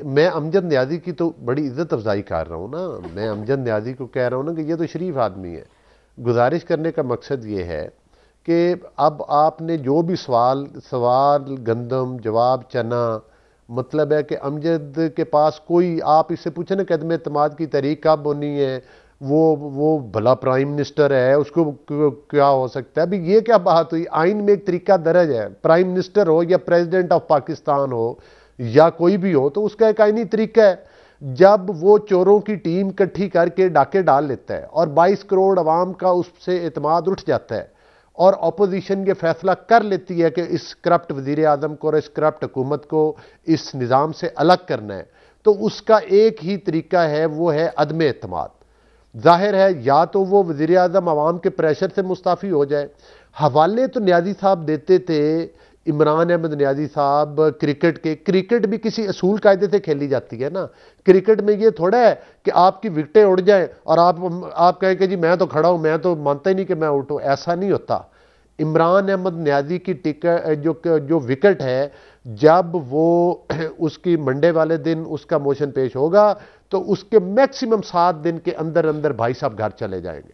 मैं अमजद न्याजी की तो बड़ी इज्जत अफजाई कर रहा हूँ ना, मैं अमजद न्याजी को कह रहा हूँ ना कि ये तो शरीफ आदमी है। गुजारिश करने का मकसद ये है कि अब आपने जो भी सवाल गंदम जवाब चना, मतलब है कि अमजद के पास कोई, आप इससे पूछे ना कदम एतमाद की तहरीक कब होनी है, वो भला प्राइम मिनिस्टर है उसको क्या हो सकता है। अभी ये क्या बात हुई, आइन में एक तरीका दर्ज है, प्राइम मिनिस्टर हो या प्रेसिडेंट ऑफ पाकिस्तान हो या कोई भी हो, तो उसका एक आइनी तरीका है। जब वो चोरों की टीम इकट्ठी करके डाके डाल लेता है और 22 करोड़ अवाम का उससे एतमाद उठ जाता है और अपोजिशन ये फैसला कर लेती है कि इस करप्ट वजीर आजम को और इस करप्ट हुकूमत को इस निज़ाम से अलग करना है, तो उसका एक ही तरीका है, वो है अदम एतमाद। जाहिर है या तो वो वजीर आजम अवाम के प्रेशर से मुस्ताफ़ी हो जाए। हवाले तो न्याजी साहब देते थे, इमरान अहमद न्याजी साहब क्रिकेट के, क्रिकेट भी किसी असूल कायदे से खेली जाती है ना। क्रिकेट में ये थोड़ा है कि आपकी विकेटें उड़ जाएं और आप कहें कि जी मैं तो खड़ा हूं, मैं तो मानता ही नहीं कि मैं उठूं, ऐसा नहीं होता। इमरान अहमद न्याजी की टिकट जो विकेट है, जब वो उसकी मंडे वाले दिन उसका मोशन पेश होगा तो उसके मैक्सिमम 7 दिन के अंदर अंदर भाई साहब घर चले जाएंगे।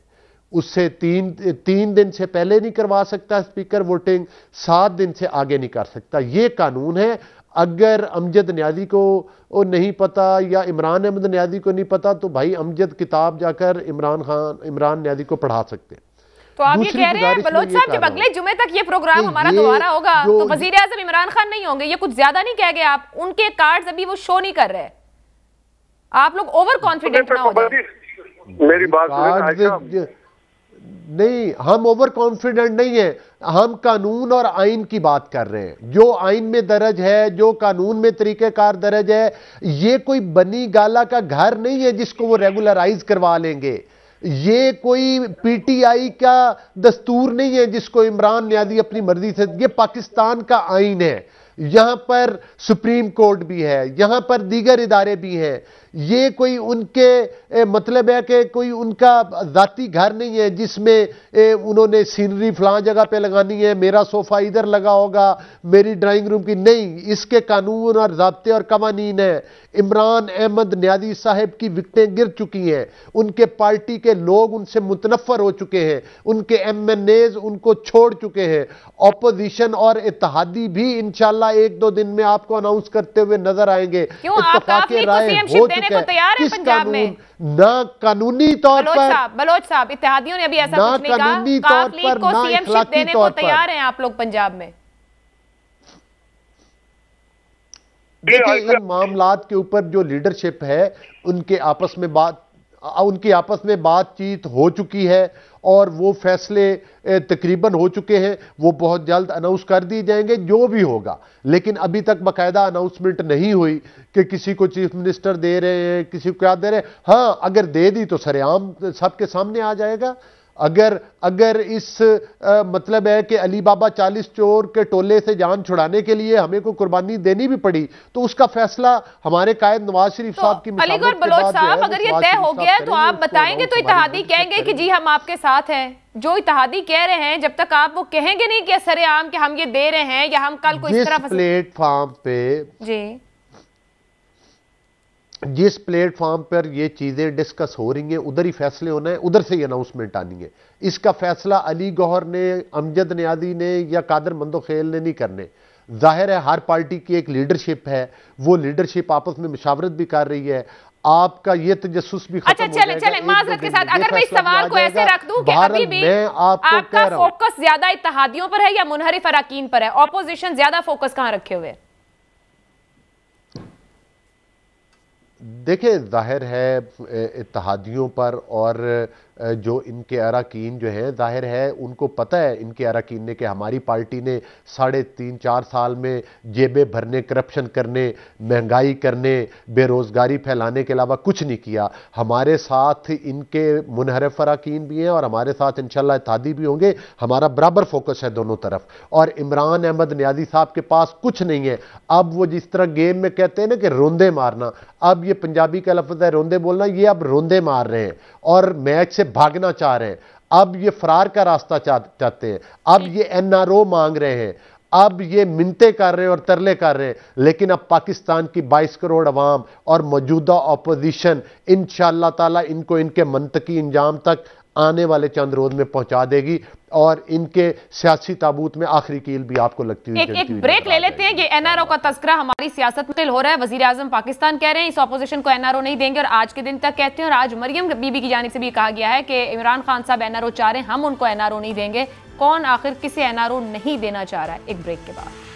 उससे तीन दिन से पहले नहीं करवा सकता स्पीकर वोटिंग, 7 दिन से आगे नहीं कर सकता। ये कानून है। अगर अमजद न्याजी को नहीं पता या इमरान अहमद न्याजी को नहीं पता तो भाई अमजद किताब जाकर इमरान न्याजी को पढ़ा सकते हैं। तो आप ये कह रहे हैं बलोच साहब जब अगले जुमे तक ये प्रोग्राम हमारा दोबारा होगा तो वजीर आजम इमरान खान नहीं होंगे? ये कुछ ज्यादा नहीं कह गए आप? उनके कार्ड्स अभी वो शो नहीं कर रहे, आप लोग ओवर कॉन्फिडेंट ना हो जाए। मेरी बात नहीं, हम ओवर कॉन्फिडेंट नहीं है, हम कानून और आइन की बात कर रहे हैं। जो आइन में दर्ज है, जो कानून में तरीकेकार दर्ज है, ये कोई बनी गाला का घर नहीं है जिसको वो रेगुलराइज करवा लेंगे। ये कोई पीटीआई का दस्तूर नहीं है जिसको इमरान न्याजी अपनी मर्जी से, ये पाकिस्तान का आइन है। यहां पर सुप्रीम कोर्ट भी है, यहां पर दीगर इदारे भी हैं। ये कोई उनके मतलब है कि कोई उनका जाती घर नहीं है जिसमें उन्होंने सीनरी फलां जगह पे लगानी है, मेरा सोफा इधर लगा होगा, मेरी ड्राइंग रूम की नहीं। इसके कानून और ज़ाब्ते और कवानीन है। इमरान अहमद न्याजी साहब की विकटें गिर चुकी हैं, उनके पार्टी के लोग उनसे मुतनफ़र हो चुके हैं, उनके MNAs उनको छोड़ चुके हैं। ऑपोजिशन और इत्तेहादी भी इंशाल्लाह 1-2 दिन में आपको अनाउंस करते हुए नजर आएंगे। इत्तेफाक़े राय हो चुके हैं। किस कानून, ना कानूनी तौर पर बलोच साहब इत्तेहादियों ने अभी ऐसा कुछ नहीं कहा, काफ लीग को सीएमशिप देने को तैयार हैं आप लोग पंजाब में? देखिए, इन मामलात के ऊपर जो लीडरशिप है उनकी आपस में बातचीत हो चुकी है और वो फैसले तकरीबन हो चुके हैं। वो बहुत जल्द अनाउंस कर दिए जाएंगे जो भी होगा, लेकिन अभी तक बाकायदा अनाउंसमेंट नहीं हुई कि किसी को चीफ मिनिस्टर दे रहे हैं, किसी को क्या दे रहे हैं। हाँ, अगर दे दी तो सरेआम सबके सामने आ जाएगा। अगर इस मतलब है कि अली बाबा 40 चोर के टोले से जान छुड़ाने के लिए हमें को कुर्बानी देनी भी पड़ी तो उसका फैसला हमारे कायद नवाज शरीफ साहब की अलीगढ़ बलोच साहब, अगर ये तय हो गया तो आप बताएंगे तो इत्तेहादी कहेंगे कि जी हम आपके साथ हैं। जो इत्तेहादी कह रहे हैं, जब तक आप वो कहेंगे नहीं कि सरेआम कि हम ये दे रहे हैं या हम कल को इस तरह प्लेटफॉर्म पे जी जिस प्लेटफॉर्म पर ये चीजें डिस्कस हो रही हैं उधर ही फैसले होना है, उधर से ही अनाउंसमेंट आनी है। इसका फैसला अली गौहर ने, अमजद न्याजी ने या कादर मंदोखेल ने नहीं करने। जाहिर है हर पार्टी की एक लीडरशिप है, वो लीडरशिप आपस में मुशावरत भी कर रही है। आपका ये तजस्सुस भी खत्म हो जाएगा। चले माजरत के साथ अगर मैं इस सवाल को ऐसे रख दूं कि अभी भी आपका फोकस ज्यादा इत्तेहादियों पर है या मुनहरिफ अराकीन पर है? ऑपोजिशन ज्यादा फोकस कहां रखे हुए? देखिए, जाहिर है इत्तेहादियों पर और जो इनके अरकान जो हैं, जाहिर है उनको पता है इनके अरकान ने कि हमारी पार्टी ने 3.5-4 साल में जेबें भरने, करप्शन करने, महंगाई करने, बेरोज़गारी फैलाने के अलावा कुछ नहीं किया। हमारे साथ इनके मुनहरिफ अरकान भी हैं और हमारे साथ इंशाल्लाह इत्तेहादी भी होंगे। हमारा बराबर फोकस है दोनों तरफ। और इमरान अहमद न्याजी साहब के पास कुछ नहीं है। अब वो जिस तरह गेम में कहते हैं ना कि रोंदे मारना, अब ये पंजाबी का लफ्ज़ है रोंदे बोलना, ये अब रोंदे मार रहे हैं और मैच से भागना चाह रहे हैं। अब ये फरार का रास्ता चाहते हैं। अब ये NRO मांग रहे हैं, अब ये मिन्नतें कर रहे हैं और तरले कर रहे हैं। लेकिन अब पाकिस्तान की 22 करोड़ अवाम और मौजूदा ऑपोजिशन इंशाअल्लाह ताला इनको इनके मंतकी इंजाम तक आने वाले चंद रोज में पहुंचा देगी और इनके सियासी ताबूत में आखिरी कील भी आपको लगती हुई एक ब्रेक ले लेते हैं। ये NRO का तस्करा हमारी सियासत में हो रहा है। वजीर आजम पाकिस्तान कह रहे हैं इस ऑपोजिशन को NRO नहीं देंगे और आज के दिन तक कहते हैं। और आज मरियम बीबी की जानिब से भी कहा गया है कि इमरान खान साहब NRO चाह रहे हैं, हम उनको NRO नहीं देंगे। कौन आखिर किसे NRO नहीं देना चाह रहा है? एक ब्रेक के बाद।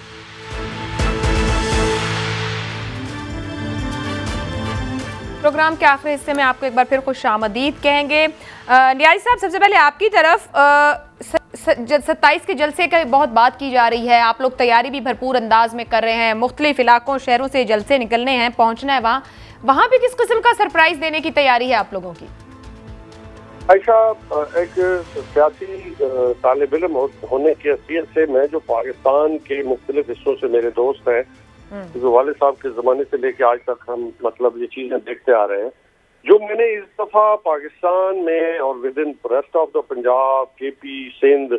प्रोग्राम के आखिरी हिस्से में आपको एक बार फिर खुशामदीद कहेंगे। न्याजी साहब, सबसे पहले आपकी तरफ 27 के जलसे की बहुत बात की जा रही है। आप लोग तैयारी भी भरपूर अंदाज में कर रहे हैं, मुख्तलिफ इलाकों शहरों से जलसे निकलने हैं, पहुंचना है वहाँ भी किस किस्म का सरप्राइज देने की तैयारी है आप लोगों की? आयशा, एक सियासी तालिब इल्म होने की हैसियत से मैं जो पाकिस्तान के मुख्तलिफ हिस्सों से मेरे दोस्त हैं, जो वाले साहब के ज़माने से लेके आज तक हम मतलब ये चीज़ें देखते आ रहे हैं, जो मैंने इस दफ़ा पाकिस्तान में और within rest of the Punjab, KP, Sindh,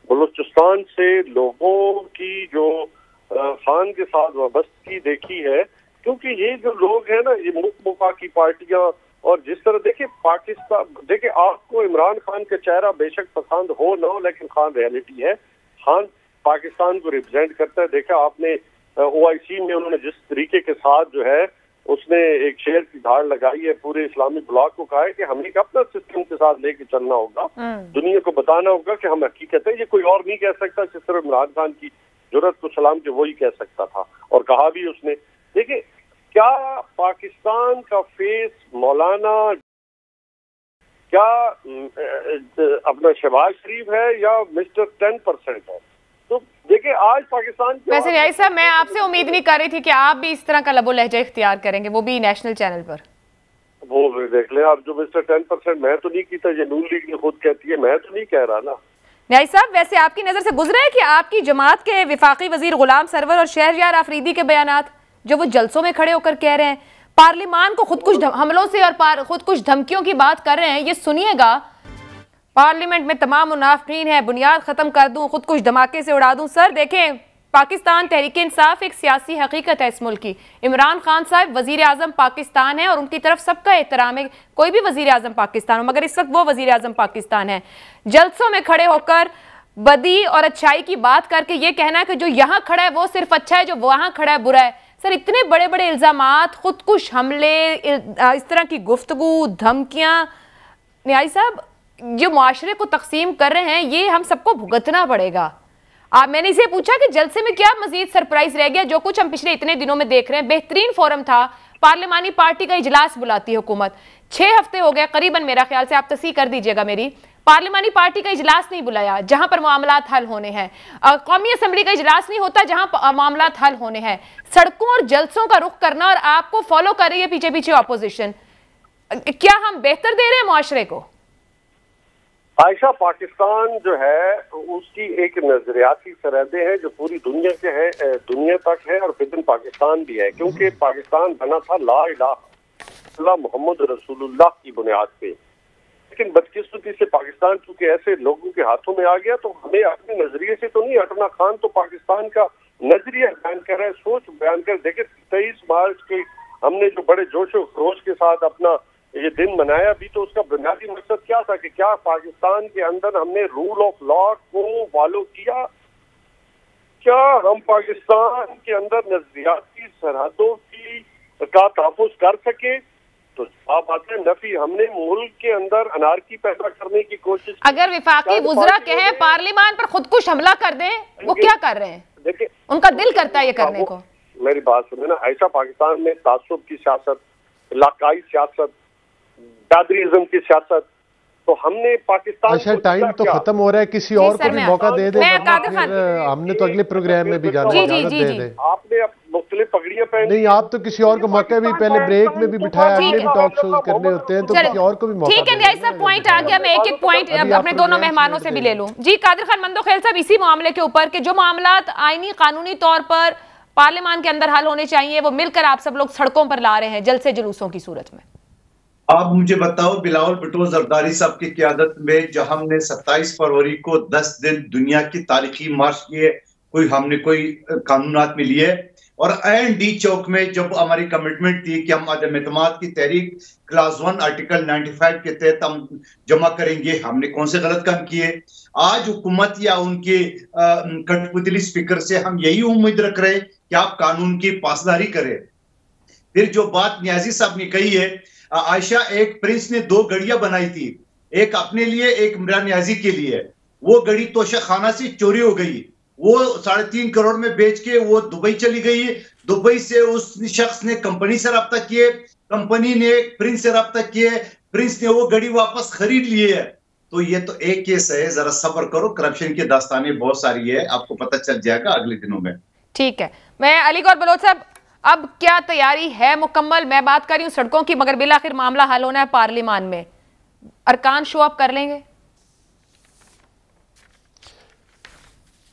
Balochistan से लोगों की जो खान के साथ वाबस्तगी देखी है, क्योंकि ये जो लोग हैं ना, ये मुल्क की पार्टियां और जिस तरह देखिए पाकिस्तान, देखिए आपको इमरान खान का चेहरा बेशक पसंद हो ना हो, लेकिन खान रियलिटी है। खान पाकिस्तान को रिप्रेजेंट करता है। देखा आपने OIC में उन्होंने जिस तरीके के साथ जो है उसने एक शेर की धार लगाई है, पूरे इस्लामी ब्लॉक को कहा है कि हमें अपना सिस्टम के साथ लेके चलना होगा, दुनिया को बताना होगा कि हम हकीकत है, ये कोई और नहीं कह सकता। जिस तरह इमरान खान की जुर्रत को सलाम के वही कह सकता था और कहा भी उसने। देखिए, क्या पाकिस्तान का फेस मौलाना, क्या अपना शहबाज शरीफ है या मिस्टर 10% है? तो देखिए, आज पाकिस्तान के वैसे न्याई साहब, मैं आपसे उम्मीद नहीं कर रही थी कि आप भी इस तरह का लबो लहजा इख्तियार करेंगे, वो भी नेशनल चैनल पर। वो देख लें आप, जो मिस्टर 10%, मैं तो नहीं कीता, ये नून लीग ने खुद कहती है, मैं तो नहीं कह रहा ना। न्याई साहब, वैसे आपकी नजर से गुजरा है कि आपकी जमात के विफाकी वजीर गुलाम सरवर और शहरयार आफरीदी के बयानात जो वो जलसों में खड़े होकर कह रहे हैं, पार्लिमान को खुद कुछ हमलों से और खुद कुछ धमकियों की बात कर रहे हैं, ये सुनिएगा, पार्लियामेंट में तमाम मुनाफिकीन है, बुनियाद खत्म कर दूं, खुद कुछ धमाके से उड़ा दूं। सर देखें, पाकिस्तान तहरीक इंसाफ एक सियासी हकीकत है इस मुल्क की। इमरान खान साहब वजीर आजम पाकिस्तान है और उनकी तरफ सबका एहतराम है, कोई भी वजीर आजम पाकिस्तान हो, मगर इस वक्त वो वजीर आजम पाकिस्तान है। जलसों में खड़े होकर बदी और अच्छाई की बात करके ये कहना है कि जो यहाँ खड़ा है वो सिर्फ अच्छा है, जो वहां खड़ा है बुरा है। सर, इतने बड़े बड़े इल्जामात, खुदकुश हमले, इस तरह की गुफ्तगू, धमकियां, न्याई साहब जो मुआशरे को तकसीम कर रहे हैं, ये हम सबको भुगतना पड़ेगा। मैंने इसे पूछा कि जलसे में क्या मजीद सरप्राइज रह गया? जो कुछ हम पिछले इतने दिनों में देख रहे हैं, बेहतरीन फोरम था, पार्लिमानी पार्टी का इजलास बुलाती है हुकूमत, 6 हफ्ते हो गए करीबन, मेरा ख्याल से आप तस्दीक कर दीजिएगा मेरी, पार्लिमानी पार्टी का इजलास नहीं बुलाया जहां पर मामलात हल होने हैं। कौमी असम्बली का इजलास नहीं होता जहां मामलात हल होने हैं। सड़कों और जलसों का रुख करना और आपको फॉलो कर रही है पीछे पीछे ऑपोजिशन। क्या हम बेहतर दे रहे हैं मुआशरे को? आयशा, पाकिस्तान जो है उसकी एक नजरियाती सरहदें हैं जो पूरी दुनिया के हैं, दुनिया तक है और विदिन पाकिस्तान भी है, क्योंकि पाकिस्तान बना था ला इलाहा इल्लल्लाह मुहम्मद रसूलुल्लाह की बुनियाद पे। लेकिन बदकिस्मती से पाकिस्तान चूंकि ऐसे लोगों के हाथों में आ गया, तो हमें अपने नजरिए से तो नहीं हटना। खान तो पाकिस्तान का नजरिया बयान कर रहा है, सोच बयान कर। देखिए, 23 मार्च के हमने जो बड़े जोश और खरोश के साथ अपना ये दिन मनाया भी, तो उसका बुनियादी मकसद क्या था कि क्या पाकिस्तान के अंदर हमने रूल ऑफ लॉ को फॉलो किया? क्या हम पाकिस्तान के अंदर नजरियाती सरहदों का तहफ़्फ़ुज़ कर सके? तो आप आते हैं नफी। हमने मुल्क के अंदर अनारकी पैदा करने की कोशिश। अगर विफाकी वुज़रा कहें पार्लियामान पर खुदकुश हमला कर दें, वो क्या कर रहे हैं? देखिए, उनका दिल करता है ये करने को। मेरी बात सुने ना, ऐसा पाकिस्तान में तासुब की सियासत, इलाकाई सियासत, दादरीज़म की सियासत, तो हमने पाकिस्तान अच्छा, टाइम तो खत्म हो रहा है, किसी और को भी मौका दे दें, हमने तो अगले प्रोग्राम में भी जाना है। आपने मुख्तलिफ पगड़ियां पहनी, नहीं आप तो किसी और को मौका भी, पहले ब्रेक में भी बिठाया, हमने भी टॉक शोज करने होते हैं, तो किसी और को भी मौका। ठीक है न्याई साहब, पॉइंट आ गया। मैं एक पॉइंट अपने दोनों मेहमानों से भी ले लूं। जी कादिर खान मंदोखेल साहब, इसी मामले के ऊपर कि जो मामलात आईनी कानूनी तौर पर पार्लियामान के अंदर हल होने चाहिए, वो मिलकर आप सब लोग सड़कों पर ला रहे हैं जलसे जुलूसों की सूरत में। आप मुझे बताओ, बिलावल भुट्टो जरदारी साहब की क़यादत में जब हमने 27 फरवरी को 10 दिन दुनिया की तारीखी मार्च किए, हमने कोई कानूनात में लिए, और IND चौक में जब हमारी कमिटमेंट थी कि हम अदम एतमाद की तहरीक क्लास 1 आर्टिकल 95 के तहत हम जमा करेंगे, हमने कौन से गलत काम किए? आज हुकूमत या उनके कठपुतली स्पीकर से हम यही उम्मीद रख रहे हैं कि आप कानून की पासदारी करें। फिर जो बात न्याजी साहब ने कही है, आयशा, एक प्रिंस ने 2 घड़ियां बनाई थी, एक अपने लिए, एक इमरान न्याजी के लिए। वो घड़ी तोशा खाना से चोरी हो गई, वो 3.5 करोड़ में बेच के वो दुबई चली गई। दुबई से उस शख्स ने कंपनी से रब्ता किए, कंपनी ने प्रिंस से रब्ता किए, प्रिंस ने वो घड़ी वापस खरीद लिए है। तो ये तो एक केस है, जरा सब्र करो, करप्शन की दास्तानें बहुत सारी है, आपको पता चल जाएगा अगले दिनों में। ठीक है, मैं अलीगौर बलोच साहब, अब क्या तैयारी है मुकम्मल? मैं बात कर रही हूँ सड़कों की, मगर बिलाखिर मामला हल होना है पार्लियामान में, अरकान शो अप कर लेंगे?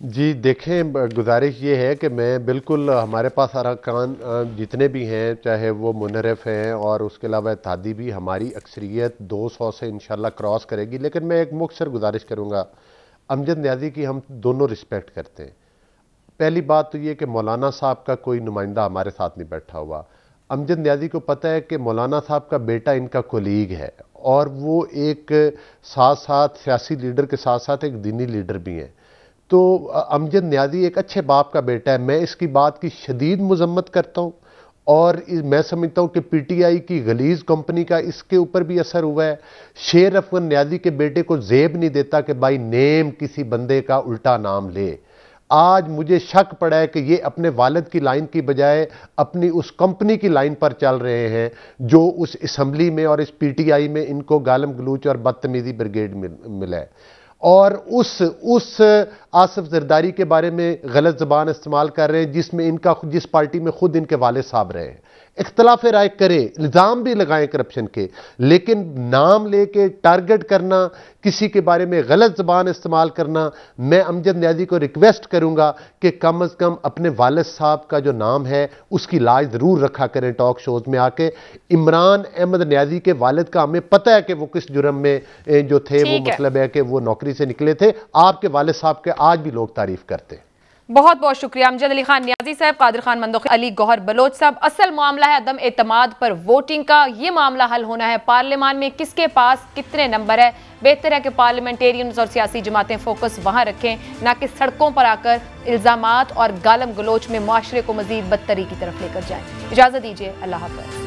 जी देखें, गुजारिश ये है कि मैं बिल्कुल, हमारे पास अरकान जितने भी हैं, चाहे वो मुनरफ हैं और उसके अलावा इत्तेहादी भी, हमारी अक्सरियत 200 से इंशाल्लाह क्रॉस करेगी। लेकिन मैं एक मुख्तसर गुजारिश करूँगा, अमजद न्याजी की हम दोनों रिस्पेक्ट करते हैं। पहली बात तो ये कि मौलाना साहब का कोई नुमाइंदा हमारे साथ नहीं बैठा हुआ। अमजद न्याजी को पता है कि मौलाना साहब का बेटा इनका कोलीग है और वो एक साथ साथ सियासी लीडर के साथ साथ एक दीनी लीडर भी हैं। तो अमजद न्याजी एक अच्छे बाप का बेटा है। मैं इसकी बात की शदीद मजम्मत करता हूँ और मैं समझता हूँ कि पीटीआई की गलीज कंपनी का इसके ऊपर भी असर हुआ है। शेर अफगन न्याजी के बेटे को जेब नहीं देता कि भाई नेम किसी बंदे का उल्टा नाम ले। आज मुझे शक पड़ा है कि ये अपने वालिद की लाइन की बजाय अपनी उस कंपनी की लाइन पर चल रहे हैं जो उस असम्बली में और इस पीटीआई में इनको गालम गलूच और बदतमीजी ब्रिगेड मिला है। और उस आसिफ जरदारी के बारे में गलत ज़बान इस्तेमाल कर रहे हैं जिस पार्टी में खुद इनके वालिद साहब रहे हैं। इख्तलाफ राय करें, इल्ज़ाम भी लगाएं करप्शन के, लेकिन नाम लेके टारगेट करना, किसी के बारे में गलत ज़बान इस्तेमाल करना, मैं अमजद न्याजी को रिक्वेस्ट करूंगा कि कम अज़ कम अपने वालिद साहब का जो नाम है उसकी लाज ज़रूर रखा करें टॉक शोज़ में आके। इमरान अहमद न्याजी के वालिद का हमें पता है कि वो किस जुर्म में जो थे, वो मतलब है कि वो नौकरी से निकले थे। आपके वालिद साहब के आज भी लोग तारीफ करते हैं। बहुत बहुत शुक्रिया अमजद अली खान न्याजी साहब, कादिर खान मंदोखी, अली गौहर बलोच साहब। असल मामला है अदम एतमाद पर वोटिंग का। ये मामला हल होना है पार्लियामान में किसके पास कितने नंबर है। बेहतर है कि पार्लियामेंटेरियंस और सियासी जमातें फोकस वहां रखें, ना कि सड़कों पर आकर इल्जामात और गालम गलोच में मुआशरे को मजीद बदतरी की तरफ लेकर जाएं। इजाजत दीजिए, अल्लाह हाफ़िज़।